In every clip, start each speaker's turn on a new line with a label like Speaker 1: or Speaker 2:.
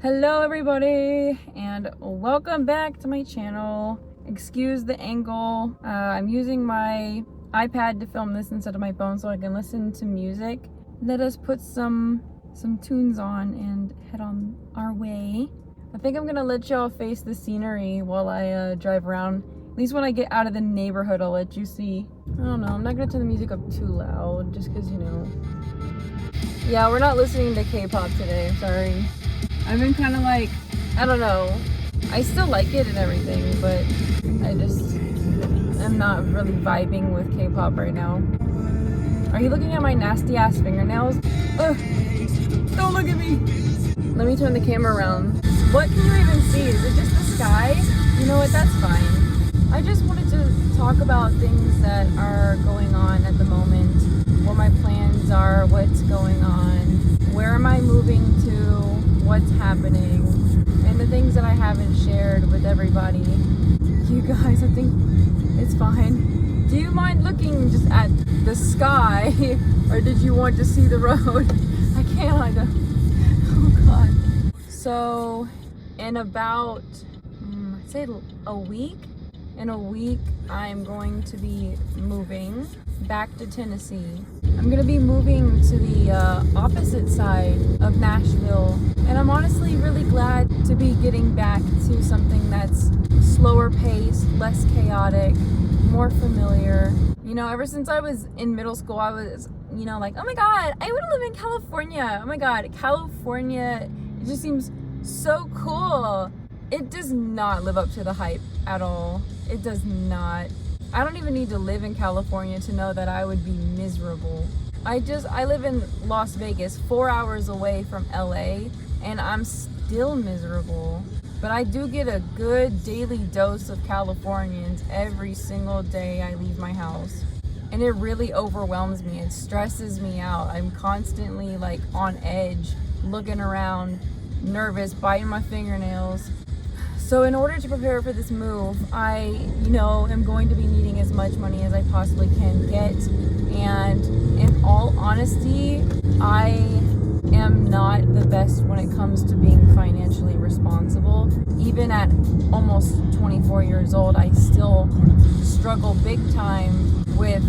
Speaker 1: Hello everybody and welcome back to my channel. Excuse the angle. I'm using my iPad to film this instead of my phone so I can listen to music. Let us put some tunes on and head on our way. I think I'm gonna let y'all face the scenery while I drive around. At least when I get out of the neighborhood I'll let you see. I don't know, I'm not gonna turn the music up too loud just because, you know. Yeah, we're not listening to K-pop today, sorry. I've been kind of like, I don't know, I still like it and everything, but I just am not really vibing with K-pop right now. Are you looking at my nasty ass fingernails? Ugh, don't look at me. Let me turn the camera around. What can you even see? Is it just the sky? You know what, that's fine. I just wanted to talk about things that are going on at the moment, what my plans are, what's going on, where am I moving to, what's happening, and the things that I haven't shared with everybody. You guys, I think it's fine. Do you mind looking just at the sky, or did you want to see the road? I can't. Oh God. So, in about, say a week, I'm going to be moving back to Tennessee. I'm gonna be moving to the opposite side of Nashville, and I'm honestly really glad to be getting back to something that's slower paced, less chaotic, more familiar. You know, ever since I was in middle school, I was, you know, like, oh my God, I want to live in California. Oh my God, California, it just seems so cool. It does not live up to the hype at all. It does not. I don't even need to live in California to know that I would be miserable. I live in Las Vegas, 4 hours away from LA, and I'm still miserable. But I do get a good daily dose of Californians every single day I leave my house. And it really overwhelms me. It stresses me out. I'm constantly like on edge, looking around, nervous, biting my fingernails. So in order to prepare for this move, I, am going to be needing as much money as I possibly can get. And in all honesty, I am not the best when it comes to being financially responsible. Even at almost 24 years old, I still struggle big time with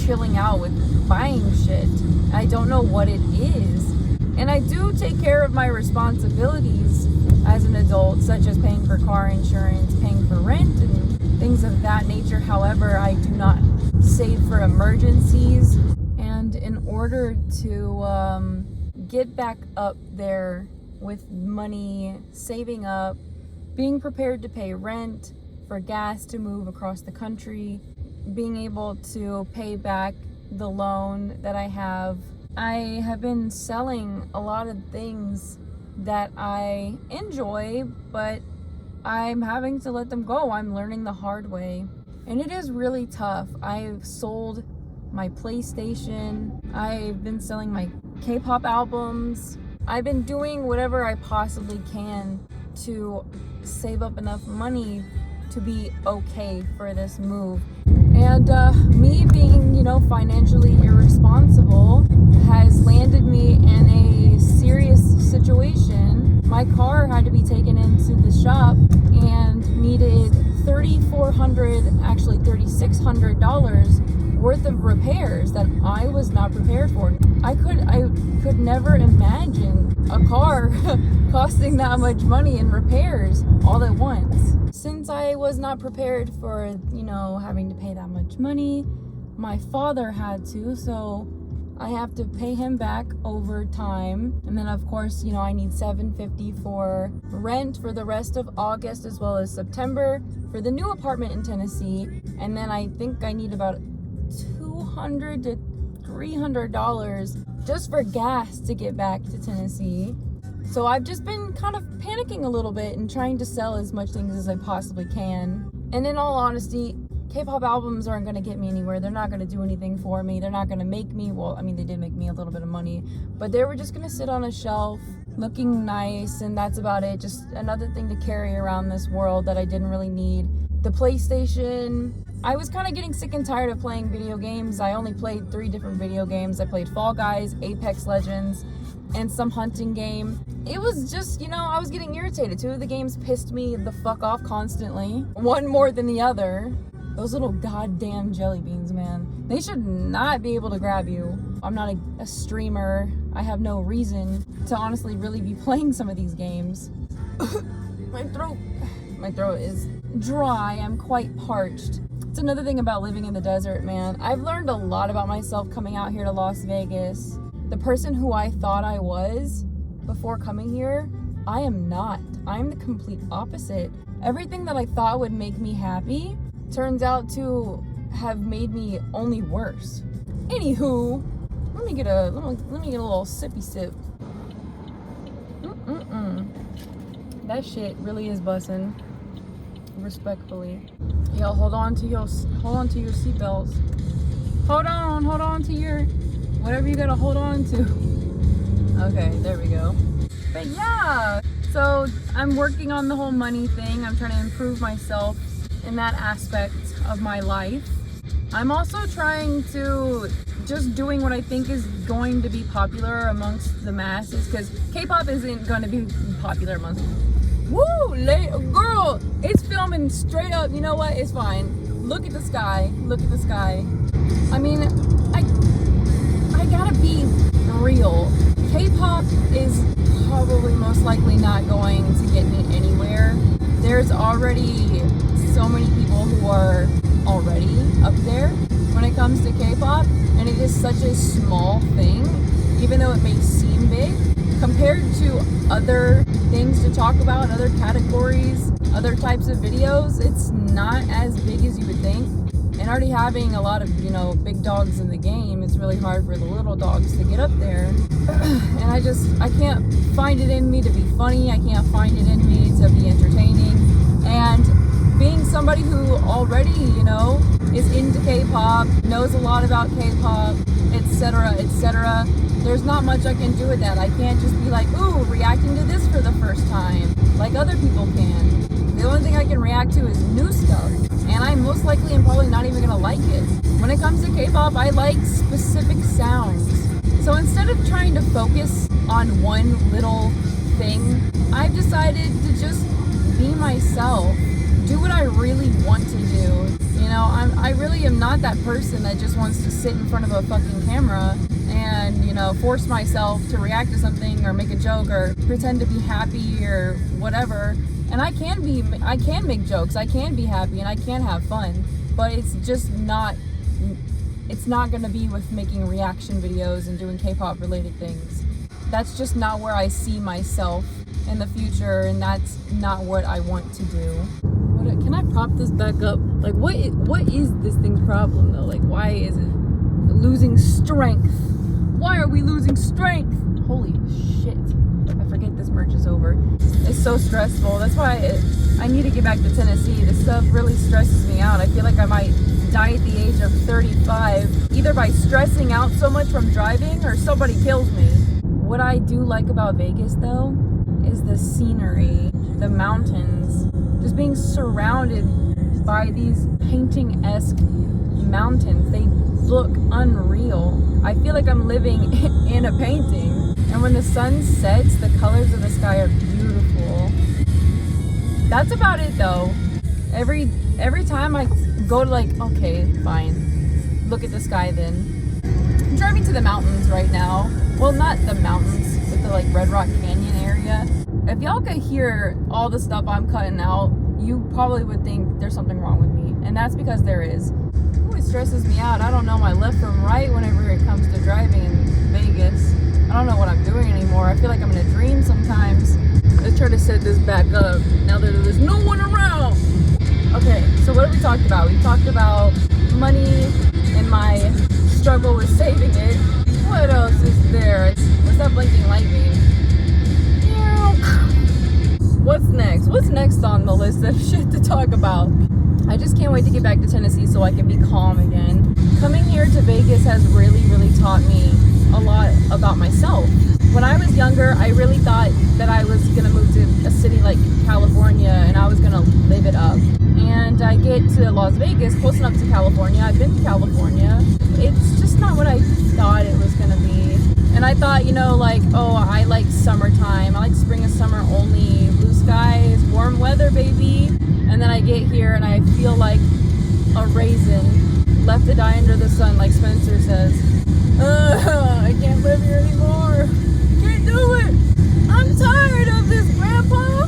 Speaker 1: chilling out, with buying shit. I don't know what it is. And I do take care of my responsibilities as an adult, such as paying for car insurance, paying for rent, and things of that nature. However, I do not save for emergencies. And in order to get back up there with money, saving up, being prepared to pay rent, for gas to move across the country, being able to pay back the loan that I have been selling a lot of things that I enjoy, but I'm having to let them go. I'm learning the hard way, and it is really tough. I've sold my PlayStation. I've been selling my K-pop albums. I've been doing whatever I possibly can to save up enough money to be okay for this move. And me being, financially irresponsible has landed me in a serious situation. My car had to be taken into the shop and needed $3,600 worth of repairs that I was not prepared for. I could never imagine a car costing that much money in repairs all at once. Since I was not prepared for, having to pay that much money, my father had to, so I have to pay him back over time. And then of course, I need $750 for rent for the rest of August as well as September for the new apartment in Tennessee. And then I think I need about $200 to $300 just for gas to get back to Tennessee. So I've just been kind of panicking a little bit and trying to sell as much things as I possibly can. And in all honesty, K-pop albums aren't going to get me anywhere. They're not going to do anything for me. They're not going to make me, they did make me a little bit of money, but they were just going to sit on a shelf looking nice, and that's about it. Just another thing to carry around this world that I didn't really need. The PlayStation, I was kind of getting sick and tired of playing video games. I only played 3 different video games. I played Fall Guys, Apex Legends, and some hunting game. It was just, you know, I was getting irritated. 2 of the games pissed me the fuck off constantly. One more than the other. Those little goddamn jelly beans, man. They should not be able to grab you. I'm not a streamer. I have no reason to honestly really be playing some of these games. My throat is dry. I'm quite parched. It's another thing about living in the desert, man. I've learned a lot about myself coming out here to Las Vegas. The person who I thought I was before coming here, I am not. I'm the complete opposite. Everything that I thought would make me happy turns out to have made me only worse. Anywho, let me get a little sippy sip. That shit really is bussin'. Respectfully. Yo, hold on to your seatbelts. Hold on to your whatever you gotta hold on to. Okay, there we go. But yeah, so I'm working on the whole money thing. I'm trying to improve myself in that aspect of my life. I'm also trying to just doing what I think is going to be popular amongst the masses, because K-pop isn't going to be popular amongst. Woo, girl, it's filming straight up. You know what? It's fine. Look at the sky. Look at the sky. I mean, I gotta be real. K-pop is probably most likely not going to get me anywhere. There's already so many people who are already up there when it comes to K-pop, and it is such a small thing, even though it may seem big, compared to other things to talk about, other categories, other types of videos. It's not as big as you would think. And already having a lot of, you know, big dogs in the game, it's really hard for the little dogs to get up there. And I can't find it in me to be funny. I can't find it in me to be entertaining. And being somebody who already, you know, is into K-pop, knows a lot about K-pop, etc., etc., there's not much I can do with that. I can't just be like, ooh, reacting to this for the first time, like other people can. The only thing I can react to is new stuff, and I most likely am probably not even gonna like it. When it comes to K-pop, I like specific sounds. So instead of trying to focus on one little thing, I've decided to just be myself, do what I really want to do. You know, I really am not that person that just wants to sit in front of a fucking camera and, you know, force myself to react to something or make a joke or pretend to be happy or whatever. And I can make jokes, I can be happy, and I can have fun, but it's just not, it's not gonna be with making reaction videos and doing K-pop related things. That's just not where I see myself in the future, and that's not what I want to do. Can I prop this back up? Like, what is this thing's problem though? Like, why is it losing strength? Why are we losing strength? Holy shit. I forget this merch is over. It's so stressful. That's why I need to get back to Tennessee. This stuff really stresses me out. I feel like I might die at the age of 35, either by stressing out so much from driving or somebody kills me. What I do like about Vegas though is the scenery, the mountains, just being surrounded by these painting-esque mountains. They look unreal. I feel like I'm living in a painting. And when the sun sets, the colors of the sky are beautiful. That's about it though. Every time I go to, like, okay, fine, look at the sky then. I'm driving to the mountains right now. Well, not the mountains, but the like Red Rock Canyon area. If y'all could hear all the stuff I'm cutting out, you probably would think there's something wrong with me. And that's because there is. Ooh, it stresses me out. I don't know my left from right whenever it comes to driving in Vegas. I don't know what I'm doing anymore. I feel like I'm in a dream sometimes. Let's try to set this back up now that there's no one around. Okay, so what have we talked about? We talked about money and my struggle with saving it. What else is there? What's that blinking light mean? What's next? What's next on the list of shit to talk about? I just can't wait to get back to Tennessee so I can be calm again. Coming here to Vegas has really, really taught me a lot about myself. When I was younger, I really thought that I was gonna move to a city like California and I was gonna live it up. and I get to Las Vegas, close enough to California. I've been to California. It's just not what I thought it was gonna be. And I thought, like, oh, I like summertime. I like spring and summer only. Blue skies, warm weather, baby. And then I get here and I feel like a raisin left to die under the sun, like Spencer says. I can't live here anymore. Can't do it. I'm tired of this, Grandpa.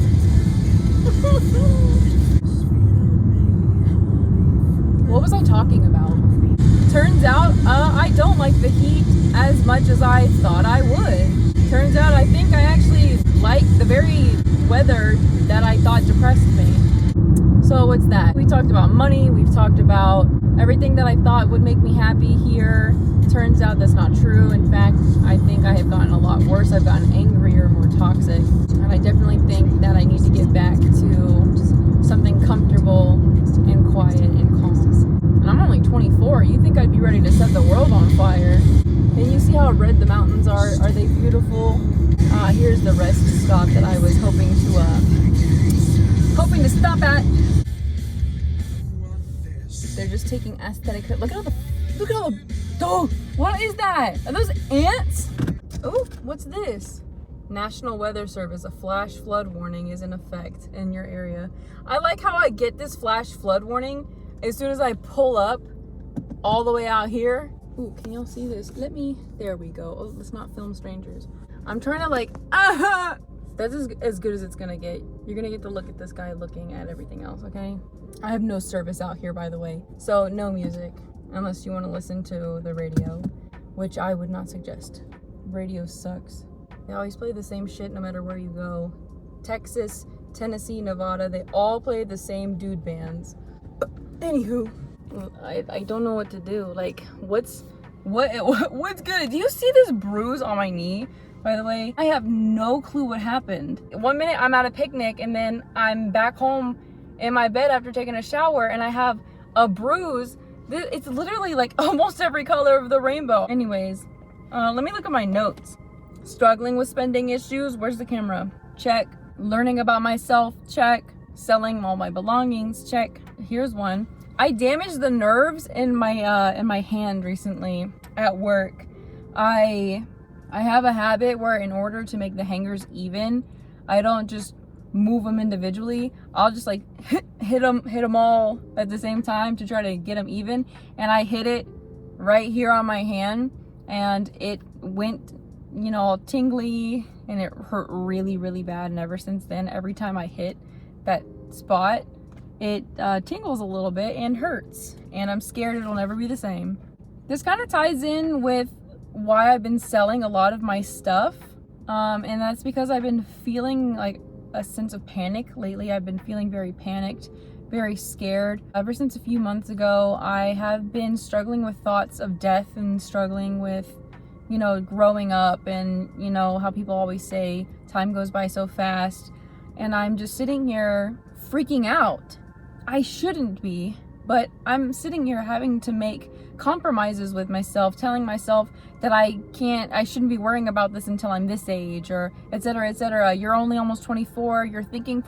Speaker 1: What was I talking about? Turns out I don't like the heat as much as I thought I would. Turns out I think I actually like the very weather that I thought depressed me. So what's that? We talked about money. We've talked about everything that I thought would make me happy here. Turns out that's not true. In fact, I think I have gotten a lot worse. I've gotten angrier, more toxic. And I definitely think that I need to get back to something comfortable and quiet and calm. And I'm only 24. You think I'd be ready to set the world on fire. And you see how red the mountains are? Are they beautiful? Here's the rest stop that I was hoping to stop at. They're just taking aesthetic. Look at all the, oh, what is that? Are those ants? Oh, what's this? National Weather Service, a flash flood warning is in effect in your area. I like how I get this flash flood warning as soon as I pull up all the way out here. Ooh, can y'all see this? There we go. Oh, let's not film strangers. I'm trying to that's as good as it's gonna get. You're gonna get to look at this guy looking at everything else, okay? I have no service out here, by the way. So no music, unless you wanna listen to the radio, which I would not suggest. Radio sucks. They always play the same shit no matter where you go. Texas, Tennessee, Nevada, they all play the same dude bands. Anywho, I don't know what to do. Like, what's good? Do you see this bruise on my knee? By the way, I have no clue what happened. 1 minute I'm at a picnic and then I'm back home in my bed after taking a shower and I have a bruise. It's literally like almost every color of the rainbow. Anyways, let me look at my notes. Struggling with spending issues. Where's the camera? Check. Learning about myself. Check. Selling all my belongings. Check. Here's one. I damaged the nerves in my hand recently at work. I have a habit where in order to make the hangers even, I don't just move them individually. I'll just like hit them all at the same time to try to get them even. And I hit it right here on my hand and it went, all tingly and it hurt really, really bad. And ever since then, every time I hit that spot, it tingles a little bit and hurts. And I'm scared it'll never be the same. This kind of ties in with why I've been selling a lot of my stuff. And that's because I've been feeling like a sense of panic lately. I've been feeling very panicked, very scared. Ever since a few months ago, I have been struggling with thoughts of death and struggling with, growing up and, how people always say time goes by so fast. And I'm just sitting here freaking out. I shouldn't be, but I'm sitting here having to make compromises with myself, telling myself that I shouldn't be worrying about this until I'm this age, or et cetera, et cetera. You're only almost 24. You're thinking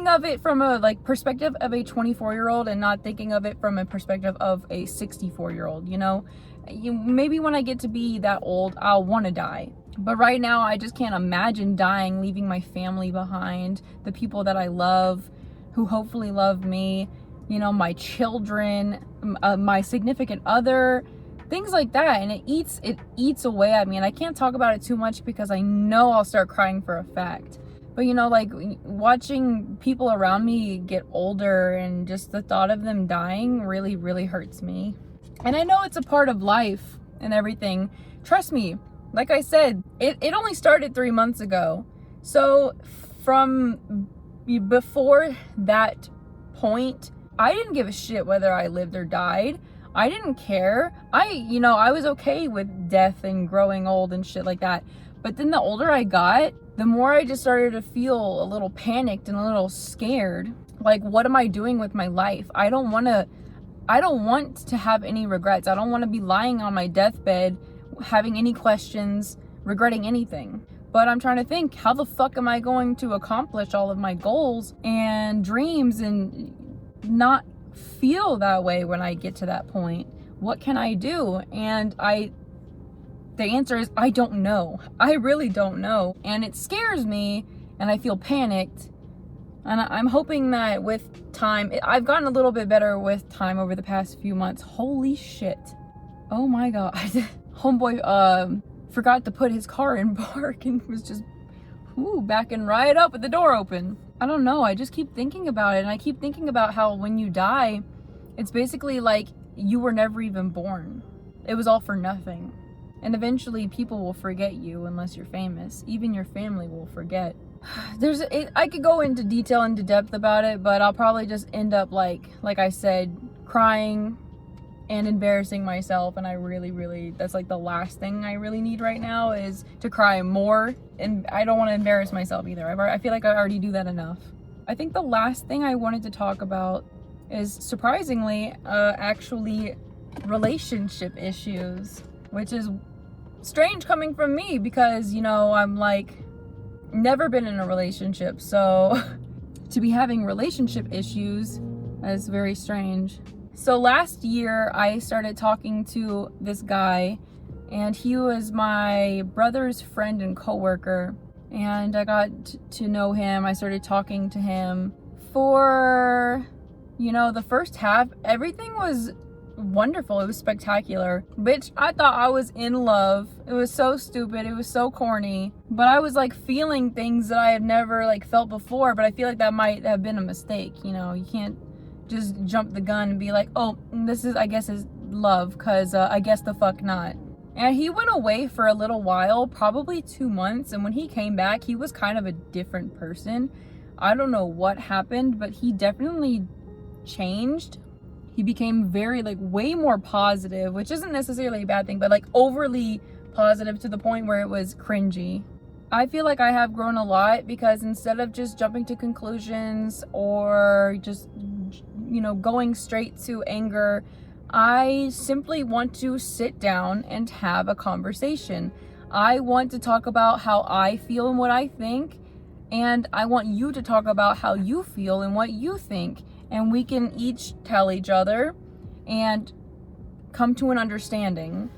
Speaker 1: of it from a perspective of a 24-year-old and not thinking of it from a perspective of a 64-year-old, Maybe when I get to be that old, I'll want to die. But right now, I just can't imagine dying, leaving my family behind, the people that I love, who hopefully love me, my children, my significant other, things like that. And it eats away at me. And I can't talk about it too much because I know I'll start crying for a fact. But watching people around me get older and just the thought of them dying really, really hurts me. And I know it's a part of life and everything. Trust me, like I said, it only started 3 months ago. So from before that point, I didn't give a shit whether I lived or died. I didn't care. I was okay with death and growing old and shit like that. But then the older I got, the more I just started to feel a little panicked and a little scared. Like, what am I doing with my life? I don't want to have any regrets. I don't want to be lying on my deathbed, having any questions, regretting anything. But I'm trying to think, how the fuck am I going to accomplish all of my goals and dreams and not feel that way when I get to that point? What can I do? And the answer is, I don't know. I really don't know. And it scares me and I feel panicked. And I'm hoping that with time, I've gotten a little bit better with time over the past few months. Holy shit. Oh my God. Homeboy forgot to put his car in park and was just backing right up with the door open. I don't know. I just keep thinking about it. And I keep thinking about how when you die, it's basically like you were never even born. It was all for nothing. And eventually people will forget you unless you're famous. Even your family will forget. I could go into detail, into depth about it, but I'll probably just end up like I said, crying and embarrassing myself. And I really, that's like the last thing I really need right now, is to cry more. And I don't want to embarrass myself either. I feel like I already do that enough. I think the last thing I wanted to talk about is, surprisingly, actually relationship issues, which is strange coming from me because, you know, I'm like never been in a relationship, so to be having relationship issues is very strange. So last year I started talking to this guy, and he was my brother's friend and coworker, and I got to know him. I started talking to him for, you know, the first half. Everything was wonderful. It was spectacular. Bitch, I thought I was in love. It was so stupid. It was so corny. But I was like feeling things that I had never like felt before, but I feel like that might have been a mistake. You know, you can't just jump the gun and be like, oh, this is, I guess, is love, because I guess the fuck not. And he went away for a little while, probably 2 months, and when he came back, he was kind of a different person. I don't know what happened, but he definitely changed. He became very, like, way more positive, which isn't necessarily a bad thing, but like overly positive to the point where it was cringy. I feel like I have grown a lot, because instead of just jumping to conclusions or just, you know, going straight to anger, I simply want to sit down and have a conversation. I want to talk about how I feel and what I think, and I want you to talk about how you feel and what you think. And we can each tell each other and come to an understanding.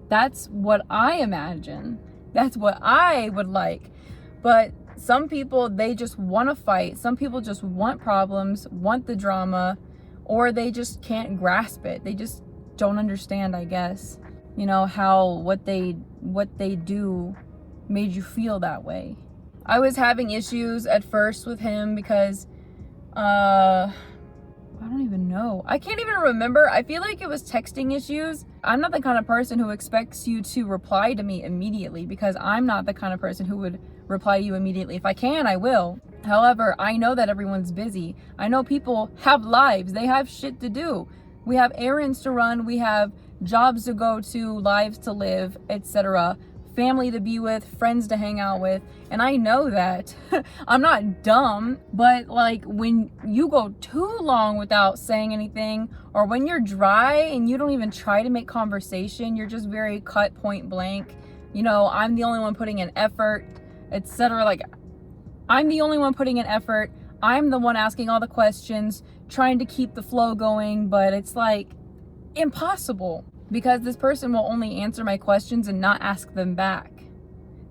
Speaker 1: That's what I imagine. That's what I would like. But some people, they just want to fight. Some people just want problems, want the drama, or they just can't grasp it. They just don't understand, I guess, you know, how what they do made you feel that way. I was having issues at first with him because I don't even know. I can't even remember. I feel like it was texting issues. I'm not the kind of person who expects you to reply to me immediately, because I'm not the kind of person who would reply to you immediately. If I can, I will. However, I know that everyone's busy. I know people have lives. They have shit to do. We have errands to run. We have jobs to go to, lives to live, etc. Family to be with, friends to hang out with. And I know that. I'm not dumb, but like when you go too long without saying anything, or when you're dry and you don't even try to make conversation, you're just very cut, point blank. You know, I'm the only one putting in effort, etc. Like, I'm the only one putting in effort. I'm the one asking all the questions, trying to keep the flow going, but it's like impossible, because this person will only answer my questions and not ask them back.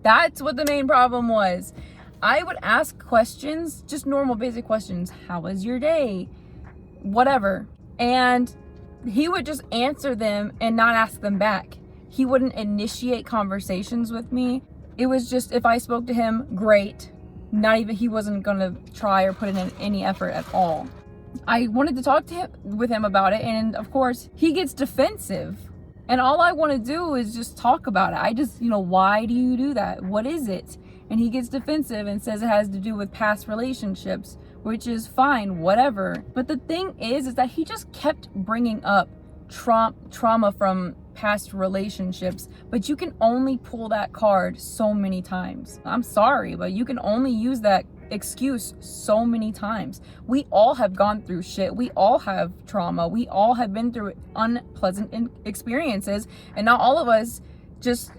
Speaker 1: That's what the main problem was. I would ask questions, just normal basic questions. How was your day? Whatever. And he would just answer them and not ask them back. He wouldn't initiate conversations with me. It was just, if I spoke to him, great. Not even, he wasn't gonna try or put in any effort at all. I wanted to talk with him about it, and of course he gets defensive, and all I want to do is just talk about it. I just, you know, why do you do that? What is it? And he gets defensive and says it has to do with past relationships, which is fine, whatever. But the thing is that he just kept bringing up trauma from past relationships, but you can only pull that card so many times. I'm sorry, but you can only use that excuse so many times. We all have gone through shit. We all have trauma. We all have been through unpleasant experiences, and not all of us just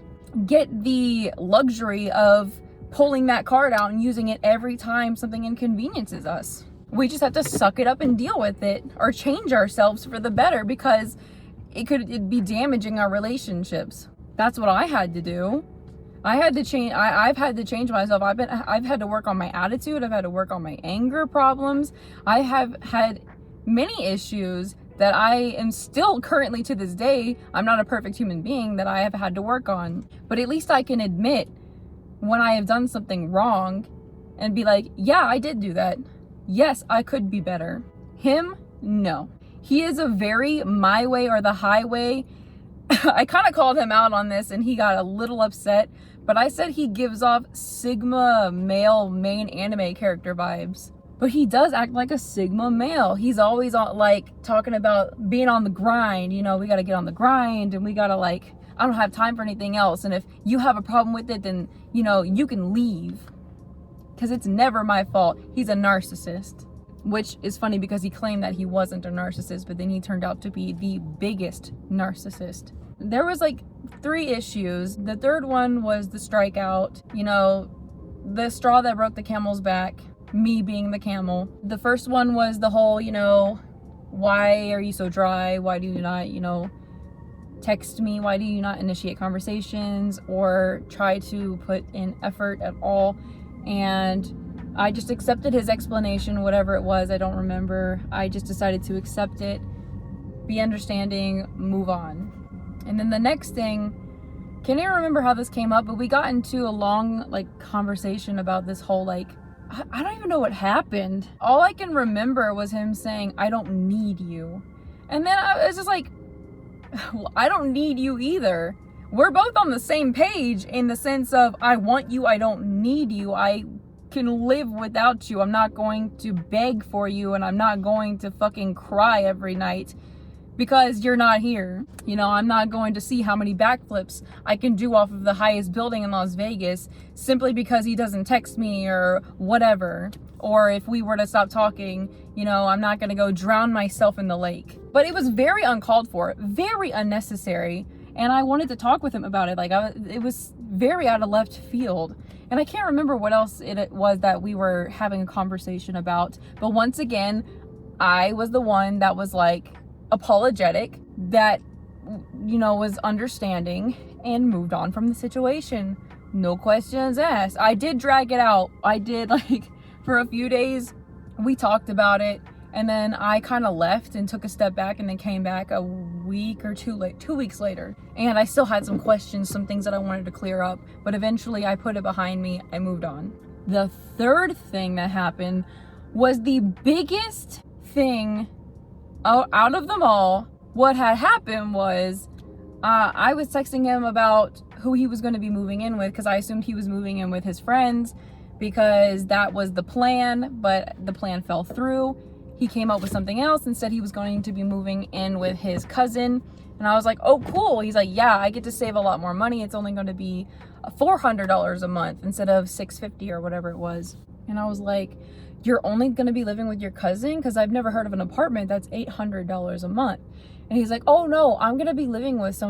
Speaker 1: get the luxury of pulling that card out and using it every time something inconveniences us. We just have to suck it up and deal with it, or change ourselves for the better, because it'd be damaging our relationships. That's what I had to do. I had to change. I've had to change myself. I've had to work on my attitude. I've had to work on my anger problems. I have had many issues that I am still currently, to this day, I'm not a perfect human being, that I have had to work on. But at least I can admit when I have done something wrong and be like, yeah, I did do that. Yes, I could be better. Him, no. He is a very my way or the highway. I kind of called him out on this and he got a little upset, but I said he gives off Sigma male main anime character vibes. But he does act like a Sigma male. He's always on, like, talking about being on the grind. You know, we got to get on the grind, and we got to, like, I don't have time for anything else. And if you have a problem with it, then, you know, you can leave. Because it's never my fault. He's a narcissist. Which is funny because he claimed that he wasn't a narcissist, but then he turned out to be the biggest narcissist. There was, like, 3 issues. The third one was the strikeout. You know, the straw that broke the camel's back. Me being the camel. The first one was the whole, you know, why are you so dry? Why do you not, you know, text me? Why do you not initiate conversations or try to put in effort at all? And I just accepted his explanation, whatever it was. I don't remember. I just decided to accept it, be understanding, move on. And then the next thing, can't even remember how this came up, but we got into a long, like, conversation about this whole, like, I don't even know what happened. All I can remember was him saying, I don't need you. And then I was just like, well, I don't need you either. We're both on the same page in the sense of, I want you, I don't need you. I can live without you. I'm not going to beg for you, and I'm not going to fucking cry every night because you're not here. You know, I'm not going to see how many backflips I can do off of the highest building in Las Vegas simply because he doesn't text me or whatever. Or if we were to stop talking, you know, I'm not going to go drown myself in the lake. But it was very uncalled for, very unnecessary. And I wanted to talk with him about it. Like, it was very out of left field. And I can't remember what else it was that we were having a conversation about. But once again, I was the one that was like, apologetic, that, you know, was understanding and moved on from the situation. No questions asked. I did drag it out. I did, like, for a few days we talked about it, and then I kind of left and took a step back and then came back a week or 2 weeks later, and I still had some questions, some things that I wanted to clear up, but eventually I put it behind me. I moved on. The third thing that happened was the biggest thing out of them all. What had happened was I was texting him about who he was going to be moving in with, because I assumed he was moving in with his friends because that was the plan, but the plan fell through. He came up with something else and said he was going to be moving in with his cousin, and I was like, oh cool. He's like, yeah, I get to save a lot more money. It's only going to be $400 a month instead of $650 or whatever it was. And I was like, you're only going to be living with your cousin? Because I've never heard of an apartment that's $800 a month. And he's like, oh no, I'm going to be living with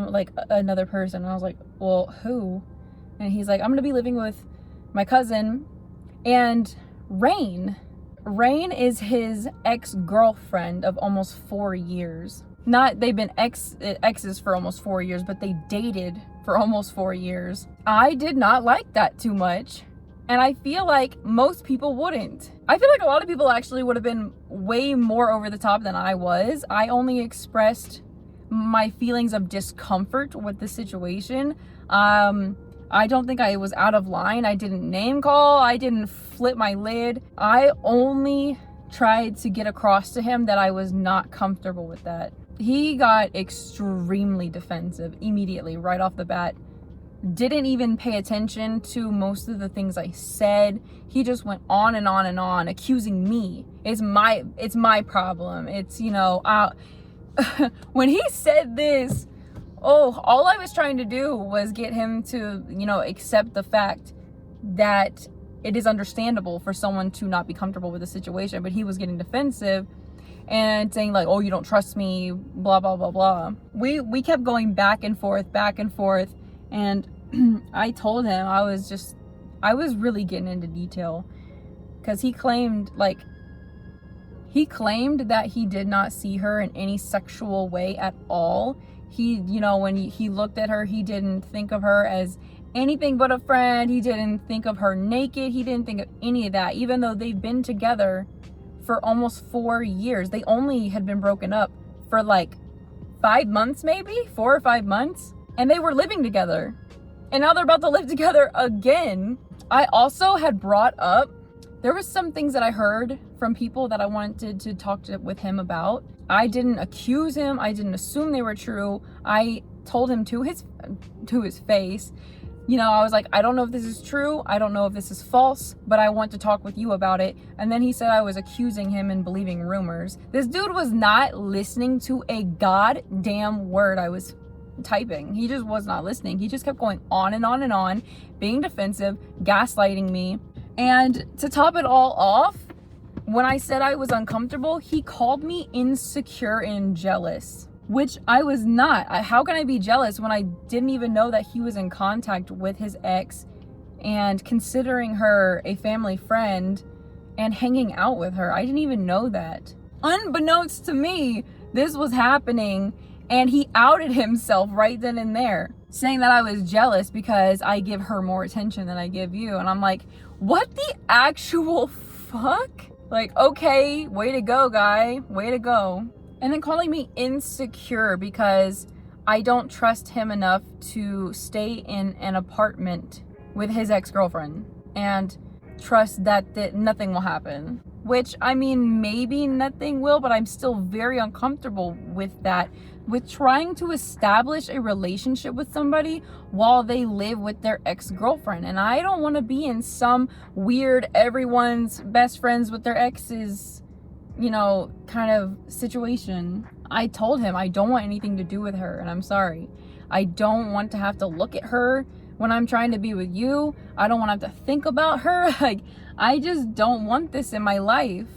Speaker 1: another person. And I was like, well, who? And he's like, I'm going to be living with my cousin and Rain. Rain is his ex-girlfriend of almost 4 years. They've been exes for almost 4 years, but they dated for almost 4 years. I did not like that too much. And I feel like most people wouldn't. I feel like a lot of people actually would have been way more over the top than I was. I only expressed my feelings of discomfort with the situation. I don't think I was out of line. I didn't name call. I didn't flip my lid. I only tried to get across to him that I was not comfortable with that. He got extremely defensive immediately, right off the bat. Didn't even pay attention to most of the things I said. He just went on and on and on, accusing me. It's my problem. It's, you know, when he said this, all I was trying to do was get him to, you know, accept the fact that it is understandable for someone to not be comfortable with the situation. But he was getting defensive and saying like, oh, you don't trust me, blah, blah, blah, blah. We kept going back and forth, and I told him, I was just I was really getting into detail because he claimed that he did not see her in any sexual way at all. He, you know, when he looked at her, he didn't think of her as anything but a friend. He didn't think of her naked. He didn't think of any of that, even though they've been together for almost 4 years. They only had been broken up for like 5 months, maybe 4 or 5 months. And they were living together. And now they're about to live together again. I also had brought up, there was some things that I heard from people that I wanted to talk with him about. I didn't accuse him. I didn't assume they were true. I told him to his face, you know, I was like, I don't know if this is true. I don't know if this is false, but I want to talk with you about it. And then he said I was accusing him and believing rumors. This dude was not listening to a goddamn word I was typing. He just was not listening. He just kept going on and on and on, being defensive, gaslighting me. And to top it all off, when I said I was uncomfortable, he called me insecure and jealous, which I was not. How can I be jealous when I didn't even know that he was in contact with his ex and considering her a family friend and hanging out with her? I didn't even know that. Unbeknownst to me, this was happening, and he outed himself right then and there, saying that I was jealous because I give her more attention than I give you. And I'm like, what the actual fuck? Like, okay, way to go, guy, way to go. And then calling me insecure because I don't trust him enough to stay in an apartment with his ex-girlfriend and trust that nothing will happen. Which, I mean, maybe nothing will, but I'm still very uncomfortable with that. With trying to establish a relationship with somebody while they live with their ex-girlfriend. And I don't want to be in some weird everyone's best friends with their exes, you know, kind of situation. I told him I don't want anything to do with her, and I'm sorry. I don't want to have to look at her when I'm trying to be with you. I don't want to have to think about her. Like, I just don't want this in my life.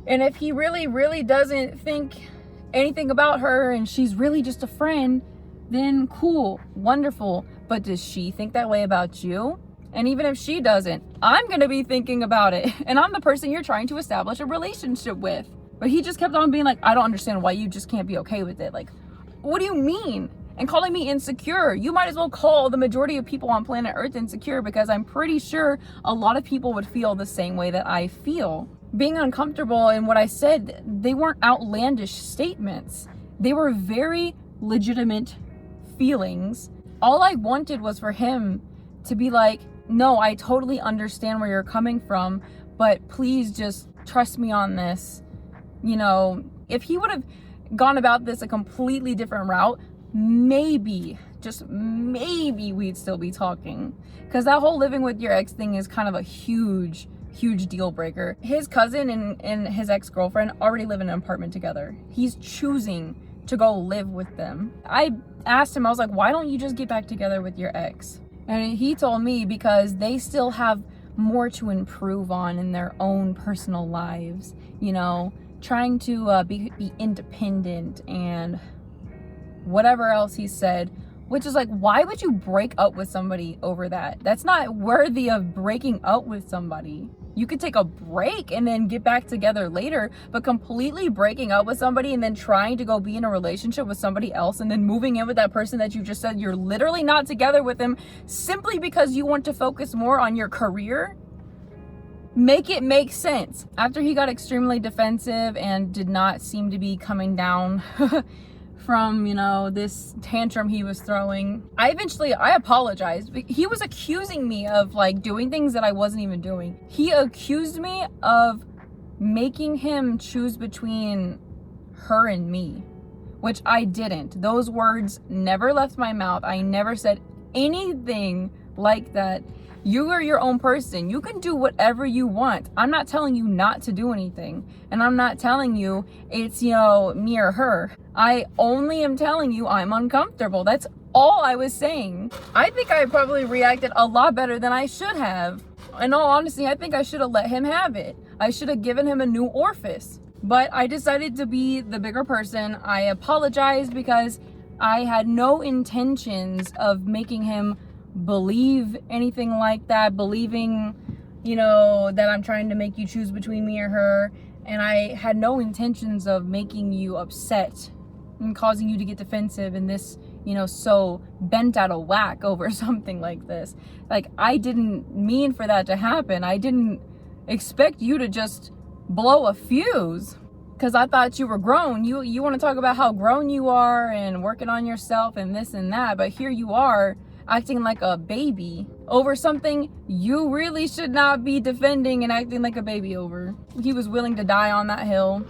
Speaker 1: And if he really, really doesn't think anything about her and she's really just a friend, then cool, wonderful. But does she think that way about you? And even if she doesn't, I'm gonna be thinking about it. And I'm the person you're trying to establish a relationship with. But he just kept on being like, I don't understand why you just can't be okay with it. Like, what do you mean? And calling me insecure. You might as well call the majority of people on planet Earth insecure, because I'm pretty sure a lot of people would feel the same way that I feel. Being uncomfortable in what I said, they weren't outlandish statements. They were very legitimate feelings. All I wanted was for him to be like, no, I totally understand where you're coming from, but please just trust me on this. You know, if he would have gone about this a completely different route, maybe, just maybe we'd still be talking. Because that whole living with your ex thing is kind of a huge deal breaker. His cousin and his ex-girlfriend already live in an apartment together. He's choosing to go live with them. I asked him, I was like, why don't you just get back together with your ex? And he told me because they still have more to improve on in their own personal lives, you know, trying to be independent and whatever else he said, which is like, why would you break up with somebody over that? That's not worthy of breaking up with somebody. You could take a break and then get back together later, but completely breaking up with somebody and then trying to go be in a relationship with somebody else and then moving in with that person that you just said you're literally not together with them simply because you want to focus more on your career? Make it make sense. After he got extremely defensive and did not seem to be coming down from, you know, this tantrum he was throwing, I apologized. He was accusing me of like doing things that I wasn't even doing. He accused me of making him choose between her and me, which I didn't. Those words never left my mouth. I never said anything like that. You are your own person. You can do whatever you want. I'm not telling you not to do anything. And I'm not telling you it's, you know, me or her. I only am telling you I'm uncomfortable. That's all I was saying. I think I probably reacted a lot better than I should have. In all honesty, I think I should have let him have it. I should have given him a new orifice. But I decided to be the bigger person. I apologized because I had no intentions of making him believe anything like that, believing, you know, that I'm trying to make you choose between me or her. And I had no intentions of making you upset and causing you to get defensive and this, you know, so bent out of whack over something like this. Like, I didn't mean for that to happen. I didn't expect you to just blow a fuse because I thought you were grown. You want to talk about how grown you are and working on yourself and this and that, but here you are acting like a baby over something you really should not be defending and acting like a baby over. He was willing to die on that hill,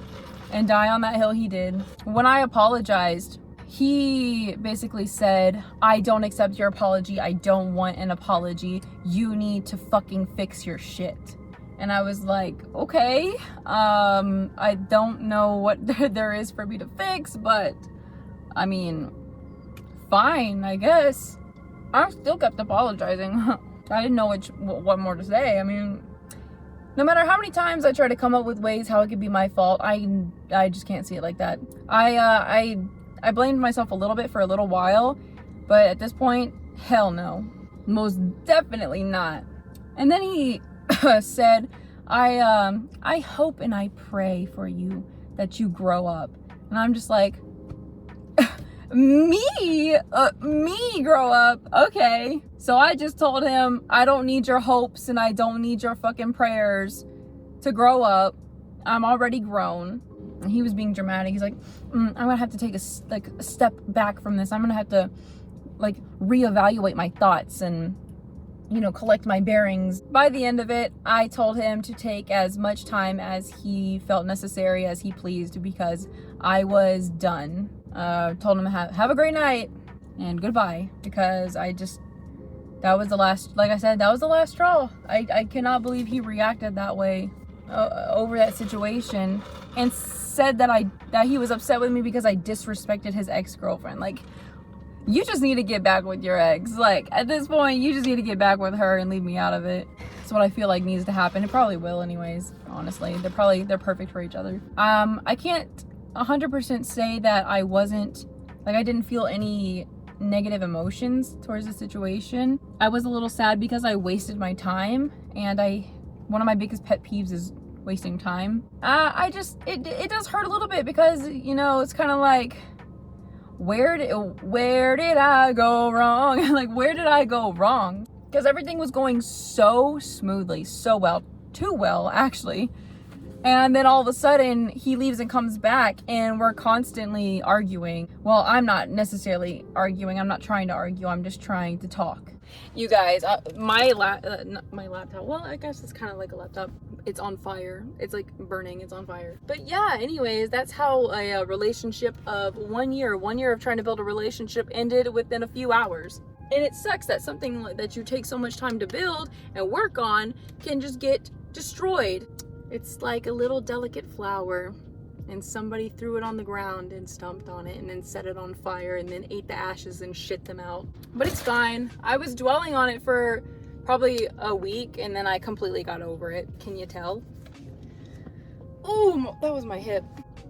Speaker 1: and die on that hill he did. When I apologized, he basically said, I don't accept your apology. I don't want an apology. You need to fucking fix your shit. And I was like, okay, I don't know what there is for me to fix, but I mean, fine, I guess. I still kept apologizing. I didn't know what more to say. I mean, no matter how many times I try to come up with ways how it could be my fault, I just can't see it like that. I blamed myself a little bit for a little while, but at this point, hell no. Most definitely not. And then he said, I hope and I pray for you that you grow up. And I'm just like, me grow up? Okay. So I just told him, I don't need your hopes and I don't need your fucking prayers to grow up. I'm already grown. And he was being dramatic. He's like, I'm gonna have to take a step back from this. I'm gonna have to like reevaluate my thoughts and, you know, collect my bearings. By the end of it, I told him to take as much time as he felt necessary, as he pleased, because I was done. Told him to have a great night and goodbye, because that was the last, like I said, that was the last straw. I cannot believe he reacted that way over that situation and said that he was upset with me because I disrespected his ex-girlfriend. Like, you just need to get back with your ex. Like, at this point, you just need to get back with her and leave me out of it. That's what I feel like needs to happen. It probably will anyways, honestly. They're perfect for each other. I can't 100% say that I didn't feel any negative emotions towards the situation. I was a little sad because I wasted my time, and one of my biggest pet peeves is wasting time. It does hurt a little bit because, you know, it's kind of like, where did I go wrong? Like, where did I go wrong? Because everything was going so smoothly, so well, too well actually. And then all of a sudden he leaves and comes back and we're constantly arguing. Well, I'm not necessarily arguing. I'm not trying to argue. I'm just trying to talk. You guys, my laptop, well, I guess it's kind of like a laptop. It's on fire. It's like burning. It's on fire. But yeah, anyways, that's how a relationship of 1 year of trying to build a relationship ended within a few hours. And it sucks that something that you take so much time to build and work on can just get destroyed. It's like a little delicate flower and somebody threw it on the ground and stomped on it and then set it on fire and then ate the ashes and shit them out. But it's fine. I was dwelling on it for probably a week and then I completely got over it. Can you tell? Oh, that was my hip.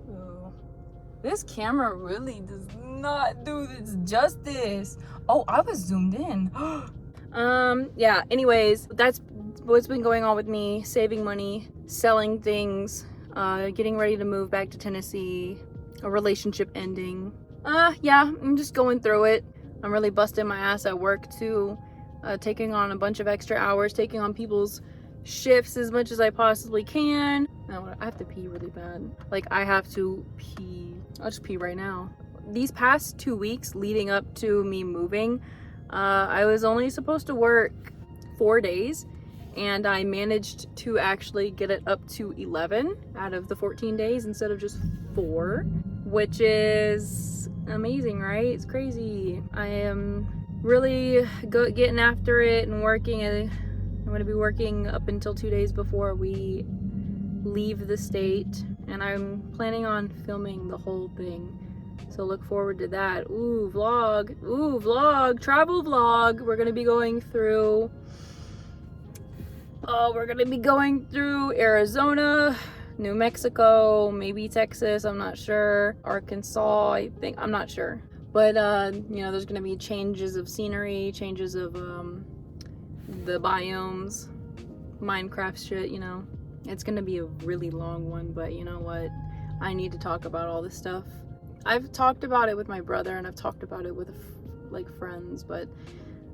Speaker 1: Ooh. This camera really does not do this justice. Oh, I was zoomed in. Yeah, anyways, that's what's been going on with me. Saving money, selling things, getting ready to move back to Tennessee, a relationship ending. Yeah, I'm just going through it. I'm really busting my ass at work too, taking on a bunch of extra hours, taking on people's shifts as much as I possibly can. I have to pee really bad. Like, I have to pee. I'll just pee right now. These past 2 weeks leading up to me moving, I was only supposed to work 4 days, and I managed to actually get it up to 11 out of the 14 days instead of just 4, which is amazing, right? It's crazy. I am really getting after it and working. I'm going to be working up until 2 days before we leave the state, and I'm planning on filming the whole thing. So look forward to that. Ooh, vlog, travel vlog. We're going to be going through Arizona, New Mexico, maybe Texas, I'm not sure. Arkansas, I'm not sure. But you know, there's gonna be changes of scenery, changes of the biomes, Minecraft shit, you know. It's gonna be a really long one, but you know what? I need to talk about all this stuff. I've talked about it with my brother, and I've talked about it with like friends, but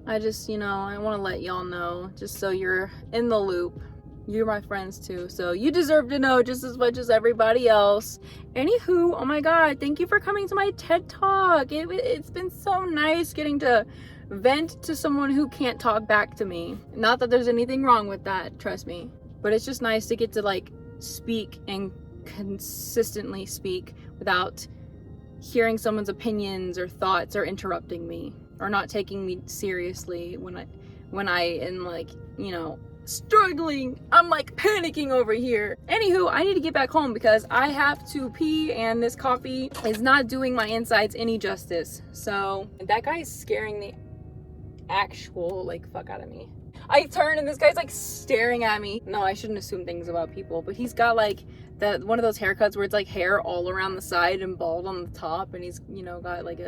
Speaker 1: I just, you know, I want to let y'all know, just so you're in the loop. You're my friends too, so you deserve to know just as much as everybody else. Anywho, oh my god, thank you for coming to my TED Talk. It's been so nice getting to vent to someone who can't talk back to me. Not that there's anything wrong with that, trust me. But it's just nice to get to like speak and consistently speak without hearing someone's opinions or thoughts or interrupting me or not taking me seriously when I am like, you know, struggling. I'm like panicking over here. Anywho, I need to get back home because I have to pee and this coffee is not doing my insides any justice. So that guy is scaring the actual like fuck out of me. I turn and this guy's like staring at me. No, I shouldn't assume things about people, but he's got like that one of those haircuts where it's like hair all around the side and bald on the top, and he's, you know, got like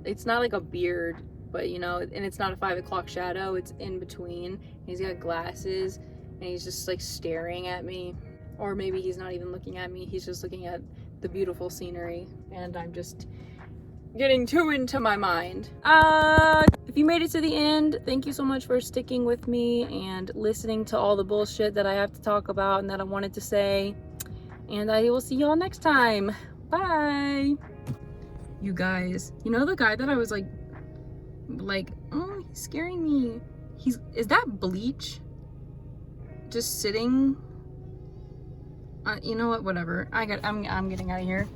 Speaker 1: it's not like a beard, but you know, and it's not a 5 o'clock shadow, it's in between. He's got glasses and he's just like staring at me, or maybe he's not even looking at me, he's just looking at the beautiful scenery, and I'm just getting too into my mind. If you made it to the end, thank you so much for sticking with me and listening to all the bullshit that I have to talk about and that I wanted to say. And I will see y'all next time. Bye. You guys, you know the guy that I was like, oh, he's scaring me. Is that bleach? Just sitting? You know what? Whatever. I'm getting out of here.